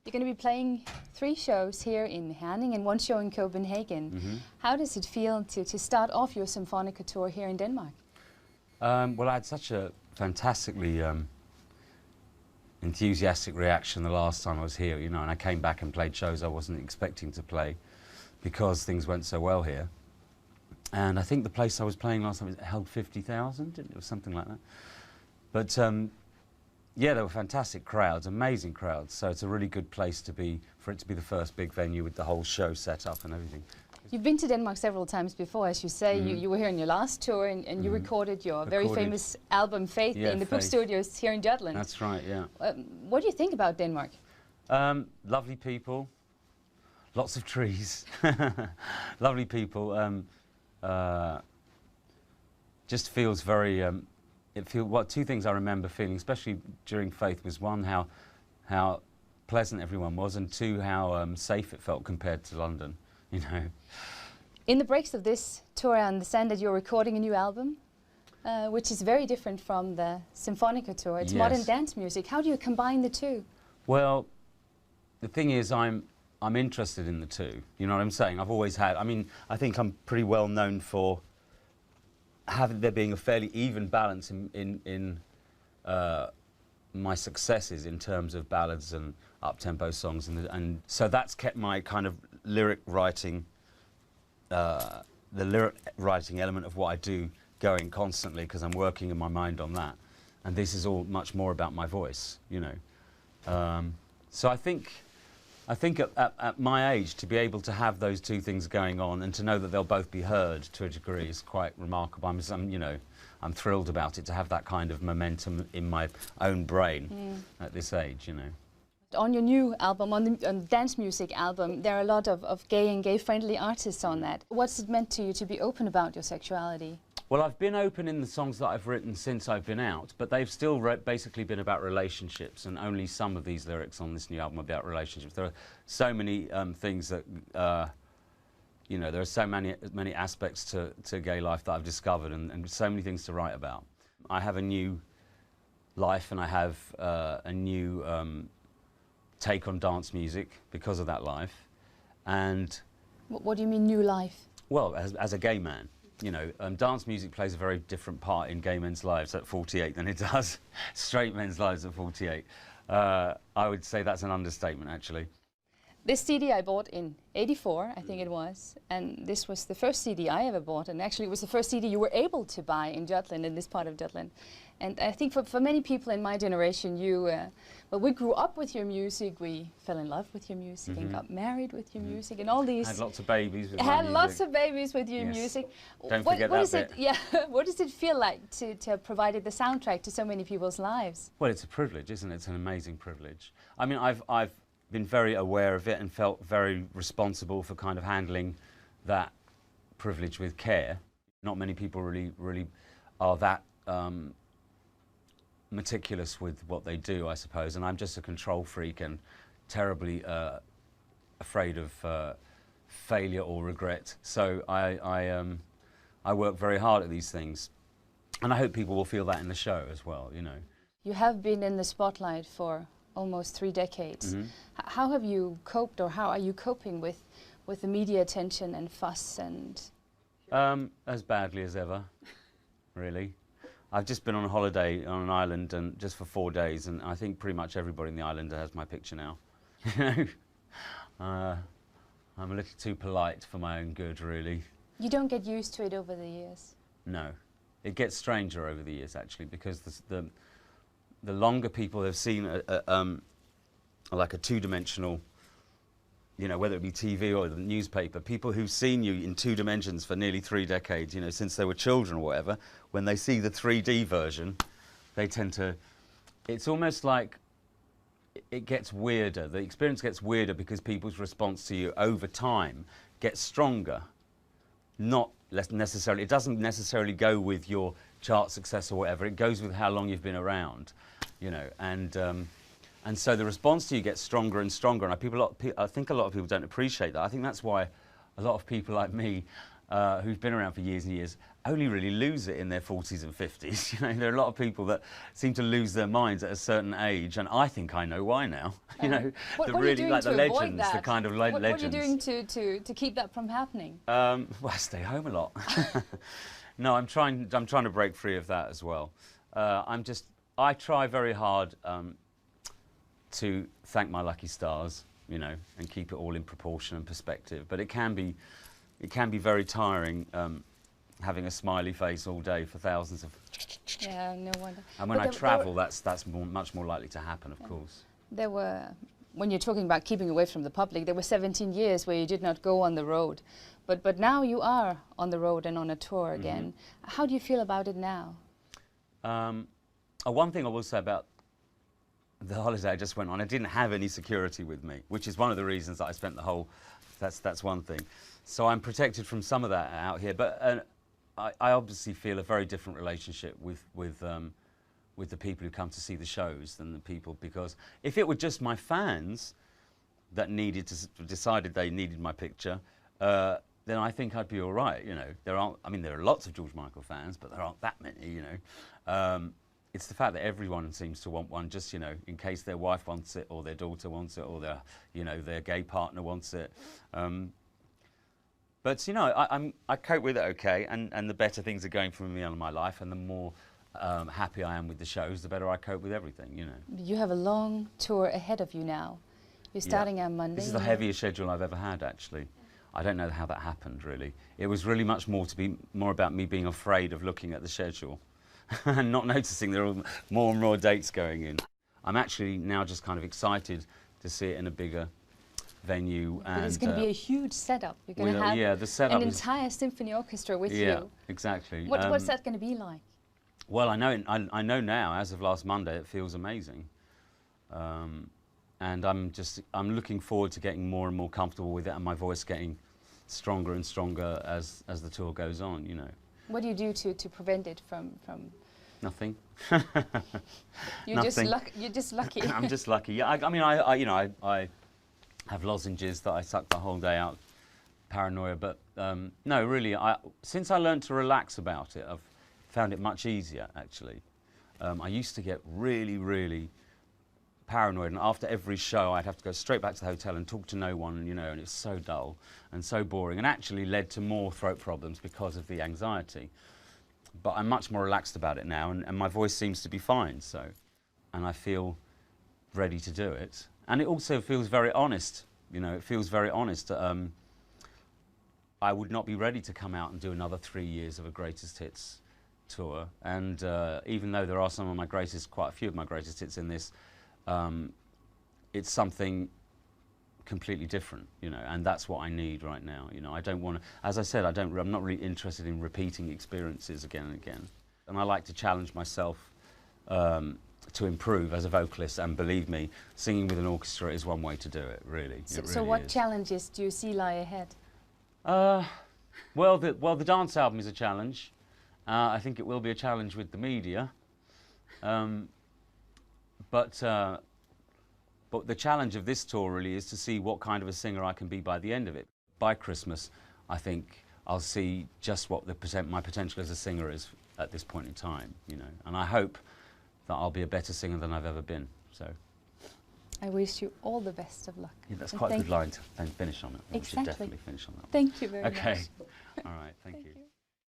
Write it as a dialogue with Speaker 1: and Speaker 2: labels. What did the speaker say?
Speaker 1: You're going to be playing 3 shows here in Herning and 1 show in Copenhagen.
Speaker 2: Mm-hmm.
Speaker 1: How does it feel to start off your Symphonica tour here in Denmark?
Speaker 2: Well, I had such a fantastically enthusiastic reaction the last time I was here, you know, and I came back and played shows I wasn't expecting to play because things went so well here. And I think the place I was playing last time held 50,000, it was something like that. But yeah, there were fantastic crowds, amazing crowds, so it's a really good place to be, for it to be the first big venue with the whole show set up and everything.
Speaker 1: You've been to Denmark several times before, as you say.
Speaker 2: Mm-hmm.
Speaker 1: You were here on your last tour and you recorded your very famous album, Faith, in the Book
Speaker 2: Faith.
Speaker 1: Studios here in Jutland.
Speaker 2: That's right, yeah.
Speaker 1: What do you think about Denmark?
Speaker 2: Lovely people, lots of trees, lovely people. Just feels very, well, 2 things I remember feeling, especially during Faith, was 1, how pleasant everyone was, and 2, how safe it felt compared to London, you know.
Speaker 1: In the breaks of this tour, I understand that you're recording a new album, which is very different from the Symphonica tour. It's modern dance music. How do you combine the 2?
Speaker 2: Well, the thing is, I'm interested in the 2. You know what I'm saying? I've always had. I mean, I think I'm pretty well known for there being a fairly even balance in my successes in terms of ballads and up-tempo songs, and so that's kept my kind of lyric writing, the lyric writing element of what I do going constantly, because I'm working in my mind on that, and this is all much more about my voice, you know. So I think at my age, to be able to have those 2 things going on and to know that they'll both be heard to a degree is quite remarkable. You know, I'm thrilled about it, to have that kind of momentum in my own brain at this age, you know.
Speaker 1: On your new album, on the dance music album, there are a lot of gay and gay-friendly artists on that. What's it meant to you to be open about your sexuality?
Speaker 2: Well, I've been open in the songs that I've written since I've been out, but they've still basically been about relationships, and only some of these lyrics on this new album are about relationships. There are so many things that, you know, there are so many aspects to gay life that I've discovered, and so many things to write about. I have a new life, and I have a new take on dance music because of that life. And
Speaker 1: what do you mean, new life?
Speaker 2: Well, as a gay man. You know, dance music plays a very different part in gay men's lives at 48 than it does straight men's lives at 48. I would say that's an understatement, actually.
Speaker 1: This CD I bought in '84, I think it was, and this was the first CD I ever bought, and actually it was the first CD you were able to buy in Jutland, in this part of Jutland. And I think for many people in my generation, well, we grew up with your music, we fell in love with your music, and got married with your music, and all these...
Speaker 2: Had lots of babies with my
Speaker 1: Had
Speaker 2: music.
Speaker 1: lots of babies with your music.
Speaker 2: Don't forget that bit.
Speaker 1: Yeah, what does it feel like to have provided the soundtrack to so many people's lives?
Speaker 2: Well, it's a privilege, isn't it? It's an amazing privilege. I mean, I've been very aware of it and felt very responsible for kind of handling that privilege with care. Not many people really are that meticulous with what they do, I suppose, and I'm just a control freak and terribly afraid of failure or regret. So I work very hard at these things, and I hope people will feel that in the show as well, you know.
Speaker 1: You have been in the spotlight for almost 3 decades. How have you coped, or how are you coping with the media attention and fuss and...
Speaker 2: As badly as ever, really. I've just been on a holiday on an island, and just for 4 days, and I think pretty much everybody in the island has my picture now. I'm a little too polite for my own good, really. You
Speaker 1: don't get used to it over the years?
Speaker 2: No. It gets stranger over the years, actually, because the longer people have seen like a 2-dimensional, you know, whether it be TV or the newspaper, people who've seen you in 2 dimensions for nearly 3 decades, you know, since they were children or whatever, when they see the 3D version, they tend to, it's almost like it gets weirder. The experience gets weirder because people's response to you over time gets stronger. Not less necessarily, it doesn't necessarily go with your chart success or whatever, it goes with how long you've been around, you know, and so the response to you gets stronger and stronger, and I think a lot of people don't appreciate that. I think that's why a lot of people like me who've been around for years and years, only really lose it in their 40s and 50s. You know, there are a lot of people that seem to lose their minds at a certain age, and I think I know why now. You know,
Speaker 1: what are you doing
Speaker 2: like
Speaker 1: to
Speaker 2: the
Speaker 1: avoid
Speaker 2: legends,
Speaker 1: that?
Speaker 2: the kind of
Speaker 1: What
Speaker 2: legends.
Speaker 1: are you doing to keep that from happening?
Speaker 2: Well, I stay home a lot. No, I'm trying to break free of that as well. I try very hard to thank my lucky stars, you know, and keep it all in proportion and perspective. But it can be very tiring having a smiley face all day for thousands of.
Speaker 1: Yeah, no wonder.
Speaker 2: And when I travel, that's much more likely to happen, of course.
Speaker 1: There were, when you're talking about keeping away from the public, there were 17 years where you did not go on the road, but now you are on the road and on a tour again. Mm-hmm. How do you feel about it now?
Speaker 2: One thing I will say about the holiday I just went on, I didn't have any security with me, which is one of the reasons that I spent the whole. That's one thing. So I'm protected from some of that out here, but I obviously feel a very different relationship with the people who come to see the shows than the people, because if it were just my fans that decided they needed my picture, then I think I'd be all right. You know, there are lots of George Michael fans, but there aren't that many. You know, it's the fact that everyone seems to want one, just, you know, in case their wife wants it, or their daughter wants it, or their gay partner wants it. But you know, I cope with it okay, and the better things are going for me in my life, and the more happy I am with the shows, the better I cope with everything. You know.
Speaker 1: You have a long tour ahead of you now. You're starting on Monday.
Speaker 2: This is the heaviest schedule I've ever had, actually. I don't know how that happened, really. It was really much more about me being afraid of looking at the schedule and not noticing there are more and more dates going in. I'm actually now just kind of excited to see it in a bigger venue.
Speaker 1: But it's going to be a huge setup. You're going to have
Speaker 2: the setup
Speaker 1: an entire symphony orchestra with you.
Speaker 2: Yeah, exactly.
Speaker 1: What's that going to be like?
Speaker 2: Well, I know now, as of last Monday, it feels amazing. And I'm looking forward to getting more and more comfortable with it, and my voice getting stronger and stronger as the tour goes on, you know.
Speaker 1: What do you do to prevent it from
Speaker 2: Nothing.
Speaker 1: You're just lucky.
Speaker 2: I'm just lucky. Yeah, I have lozenges that I suck the whole day out, paranoia. But no, really, since I learned to relax about it, I've found it much easier, actually. I used to get really, really paranoid, and after every show I'd have to go straight back to the hotel and talk to no one, you know, and it's so dull and so boring, and actually led to more throat problems because of the anxiety. But I'm much more relaxed about it now, and my voice seems to be fine, so, and I feel ready to do it. And it also feels very honest, you know, it feels very honest. I would not be ready to come out and do another 3 years of a greatest hits tour, and even though there are quite a few of my greatest hits in this, it's something completely different, you know, and that's what I need right now. You know, I don't want to, as I said, I'm not really interested in repeating experiences again and again. And I like to challenge myself to improve as a vocalist, and believe me, singing with an orchestra is one way to do it, really.
Speaker 1: So what challenges do you see lie ahead?
Speaker 2: Well, the dance album is a challenge. I think it will be a challenge with the media. But the challenge of this tour really is to see what kind of a singer I can be by the end of it. By Christmas, I think I'll see just what my potential as a singer is at this point in time, you know. And I hope that I'll be a better singer than I've ever been. So
Speaker 1: I wish you all the best of luck.
Speaker 2: Yeah, that's quite a good line to finish on it.
Speaker 1: Exactly.
Speaker 2: We should definitely finish on that.
Speaker 1: Thank you very much.
Speaker 2: Okay. All right. Thank you.